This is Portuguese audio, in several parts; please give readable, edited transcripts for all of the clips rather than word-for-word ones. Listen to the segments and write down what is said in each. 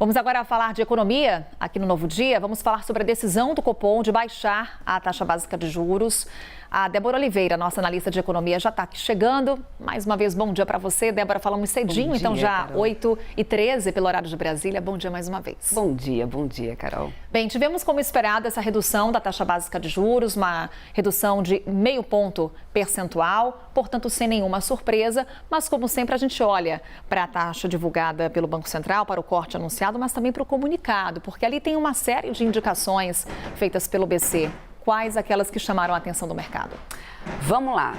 Vamos agora falar de economia aqui no Novo Dia. Vamos falar sobre a decisão do Copom de baixar a taxa básica de juros. A Débora Oliveira, nossa analista de economia, já está aqui chegando. Mais uma vez, bom dia para você. Débora, falamos cedinho, dia, então já Carol. 8h13 pelo horário de Brasília. Bom dia mais uma vez. Bom dia, Carol. Bem, tivemos como esperado essa redução da taxa básica de juros, uma redução de 0,5 ponto percentual, portanto sem nenhuma surpresa, mas como sempre a gente olha para a taxa divulgada pelo Banco Central, para o corte anunciado, mas também para o comunicado, porque ali tem uma série de indicações feitas pelo BC. Quais aquelas que chamaram a atenção do mercado? Vamos lá.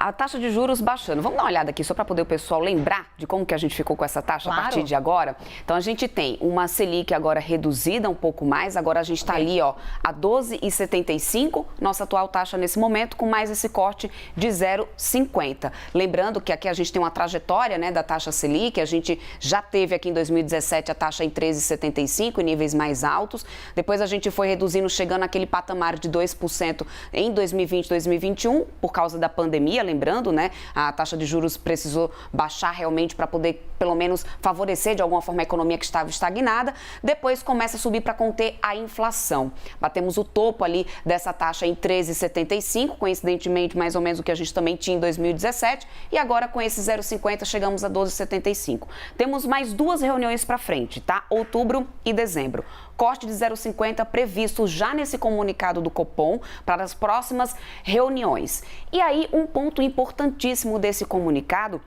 A taxa de juros baixando. Vamos dar uma olhada aqui só para poder o pessoal lembrar de como que a gente ficou com essa taxa a partir de agora. Então, a gente tem uma Selic agora reduzida um pouco mais. Agora a gente está ali, ó, a 12,75, nossa atual taxa nesse momento, com mais esse corte de 0,50. Lembrando que aqui a gente tem uma trajetória, né, da taxa Selic. A gente já teve aqui em 2017 a taxa em 13,75, em níveis mais altos. Depois a gente foi reduzindo, chegando àquele patamar de 2% em 2020, 2021, por causa da pandemia. Lembrando, né, a taxa de juros precisou baixar realmente para poder, pelo menos, favorecer de alguma forma a economia que estava estagnada. Depois começa a subir para conter a inflação. Batemos o topo ali dessa taxa em 13,75, coincidentemente mais ou menos o que a gente também tinha em 2017. E agora com esse 0,50 chegamos a 12,75. Temos mais duas reuniões para frente, tá? Outubro e dezembro. Corte de 0,50 previsto já nesse comunicado do Copom para as próximas reuniões. E aí, um ponto importantíssimo desse comunicado,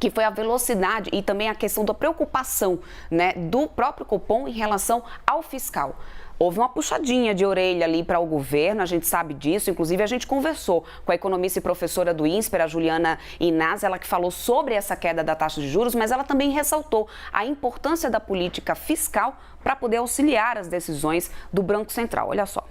que foi a velocidade e também a questão da preocupação, né, do próprio Copom em relação ao fiscal. Houve uma puxadinha de orelha ali para o governo, a gente sabe disso. Inclusive, a gente conversou com a economista e professora do INSPER, a Juliana Inácio, ela que falou sobre essa queda da taxa de juros, mas ela também ressaltou a importância da política fiscal para poder auxiliar as decisões do Banco Central. Olha só.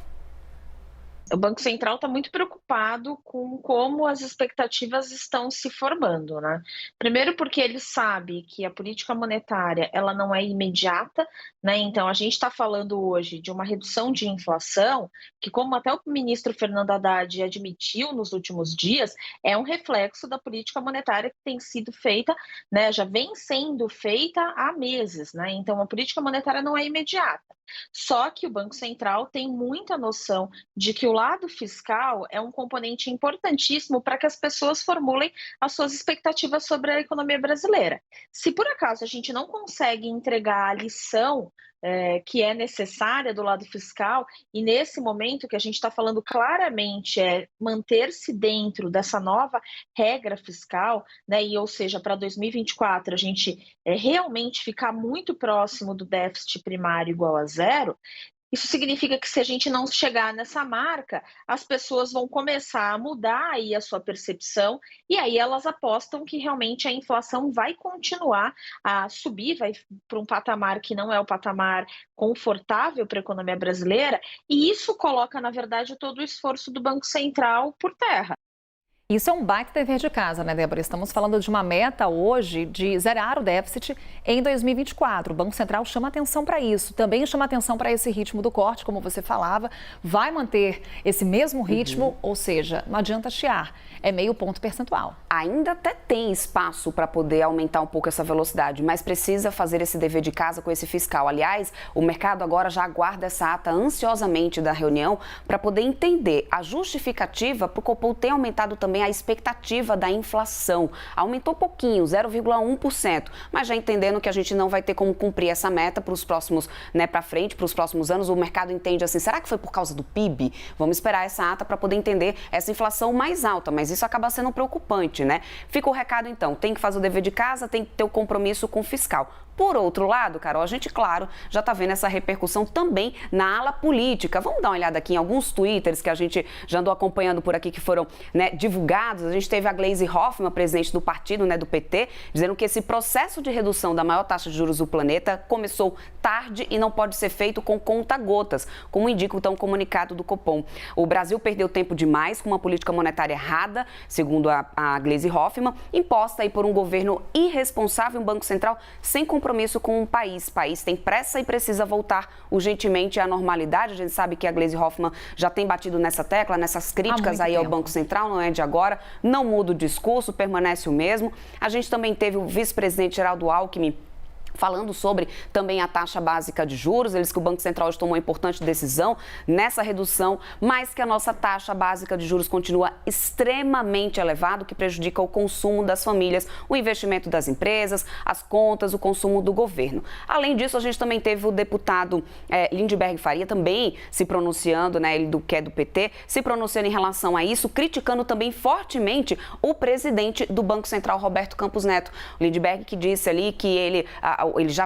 O Banco Central está muito preocupado com como as expectativas estão se formando, né? Primeiro porque ele sabe que a política monetária ela não é imediata, né? Então a gente está falando hoje de uma redução de inflação que, como até o ministro Fernando Haddad admitiu nos últimos dias, é um reflexo da política monetária que tem sido feita, né? Já vem sendo feita há meses, né? Então a política monetária não é imediata. Só que o Banco Central tem muita noção de que o lado fiscal é um componente importantíssimo para que as pessoas formulem as suas expectativas sobre a economia brasileira. Se por acaso a gente não consegue entregar a lição que é necessária do lado fiscal, e nesse momento que a gente está falando claramente é manter-se dentro dessa nova regra fiscal, né, e ou seja, para 2024 a gente realmente ficar muito próximo do déficit primário igual a zero. Isso significa que se a gente não chegar nessa marca, as pessoas vão começar a mudar aí a sua percepção e aí elas apostam que realmente a inflação vai continuar a subir, vai para um patamar que não é o patamar confortável para a economia brasileira, e isso coloca, na verdade, todo o esforço do Banco Central por terra. Isso é um baita dever de casa, né, Débora? Estamos falando de uma meta hoje de zerar o déficit em 2024. O Banco Central chama atenção para isso. Também chama atenção para esse ritmo do corte, como você falava. Vai manter esse mesmo ritmo, ou seja, não adianta chiar. É 0,5 ponto percentual. Ainda até tem espaço para poder aumentar um pouco essa velocidade, mas precisa fazer esse dever de casa com esse fiscal. Aliás, o mercado agora já aguarda essa ata ansiosamente da reunião para poder entender a justificativa para o Copom ter aumentado também a expectativa da inflação. Aumentou pouquinho, 0,1%, mas já entendendo que a gente não vai ter como cumprir essa meta para os próximos, né, para frente, para os próximos anos. O mercado entende assim, será que foi por causa do PIB? Vamos esperar essa ata para poder entender essa inflação mais alta, mas isso acaba sendo preocupante, né? Fica o recado então, tem que fazer o dever de casa, tem que ter o compromisso com o fiscal. Por outro lado, Carol, a gente, claro, já está vendo essa repercussão também na ala política. Vamos dar uma olhada aqui em alguns twitters que a gente já andou acompanhando por aqui, que foram, né, divulgados. A gente teve a Gleisi Hoffmann, presidente do partido, né, do PT, dizendo que esse processo de redução da maior taxa de juros do planeta começou tarde e não pode ser feito com conta-gotas, como indica então o comunicado do Copom. O Brasil perdeu tempo demais com uma política monetária errada, segundo a Gleisi Hoffmann, imposta aí por um governo irresponsável, um Banco Central sem compromisso com o país. O país tem pressa e precisa voltar urgentemente à normalidade. A gente sabe que a Gleisi Hoffmann já tem batido nessa tecla, nessas críticas aí ao Banco Central, não é de agora. Não muda o discurso, permanece o mesmo. A gente também teve o vice-presidente Geraldo Alckmin falando sobre também a taxa básica de juros. Eles que o Banco Central tomou uma importante decisão nessa redução, mas que a nossa taxa básica de juros continua extremamente elevada, o que prejudica o consumo das famílias, o investimento das empresas, as contas, o consumo do governo. Além disso, a gente também teve o deputado Lindbergh Faria também se pronunciando, né, ele que é do PT, se pronunciando em relação a isso, criticando também fortemente o presidente do Banco Central, Roberto Campos Neto. O Lindbergh que disse ali que ele já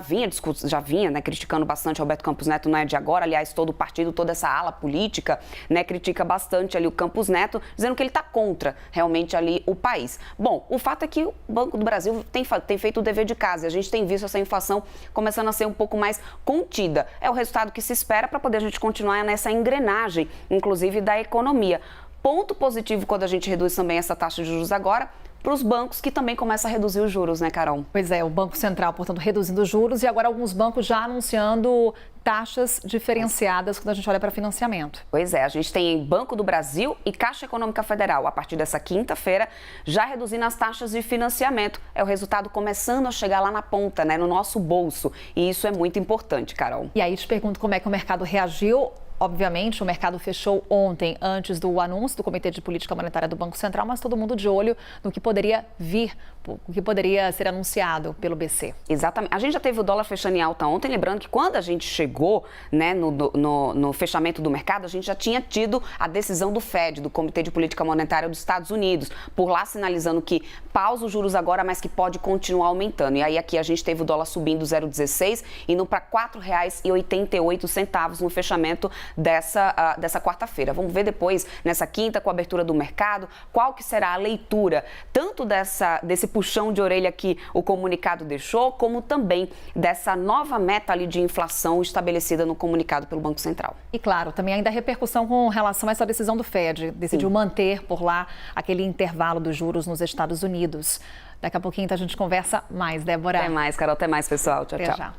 vinha, né, criticando bastante Roberto Campos Neto, não é de agora, aliás, todo o partido, toda essa ala política, né, critica bastante ali o Campos Neto, dizendo que ele está contra realmente ali o país. Bom, o fato é que o Banco do Brasil tem feito o dever de casa e a gente tem visto essa inflação começando a ser um pouco mais contida. É o resultado que se espera para poder a gente continuar nessa engrenagem, inclusive da economia. Ponto positivo quando a gente reduz também essa taxa de juros agora, para os bancos que também começam a reduzir os juros, né, Carol? Pois é, o Banco Central, portanto, reduzindo os juros e agora alguns bancos já anunciando taxas diferenciadas quando a gente olha para financiamento. Pois é, a gente tem Banco do Brasil e Caixa Econômica Federal, a partir dessa quinta-feira, já reduzindo as taxas de financiamento. É o resultado começando a chegar lá na ponta, né, no nosso bolso. E isso é muito importante, Carol. E aí te pergunto como é que o mercado reagiu. Obviamente, o mercado fechou ontem, antes do anúncio do Comitê de Política Monetária do Banco Central, mas todo mundo de olho no que poderia vir, o que poderia ser anunciado pelo BC. Exatamente. A gente já teve o dólar fechando em alta ontem, lembrando que quando a gente chegou, né, no fechamento do mercado, a gente já tinha tido a decisão do FED, do Comitê de Política Monetária dos Estados Unidos, por lá sinalizando que pausa os juros agora, mas que pode continuar aumentando. E aí aqui a gente teve o dólar subindo 0,16, indo para R$ 4,88 no fechamento dessa quarta-feira. Vamos ver depois, nessa quinta, com a abertura do mercado, qual que será a leitura, tanto desse puxão de orelha que o comunicado deixou, como também dessa nova meta ali de inflação estabelecida no comunicado pelo Banco Central. E claro, também ainda a repercussão com relação a essa decisão do FED, decidiu manter por lá aquele intervalo dos juros nos Estados Unidos. Daqui a pouquinho a gente conversa mais, Débora. Até mais, Carol. Até mais, pessoal. Tchau, Até tchau. Já.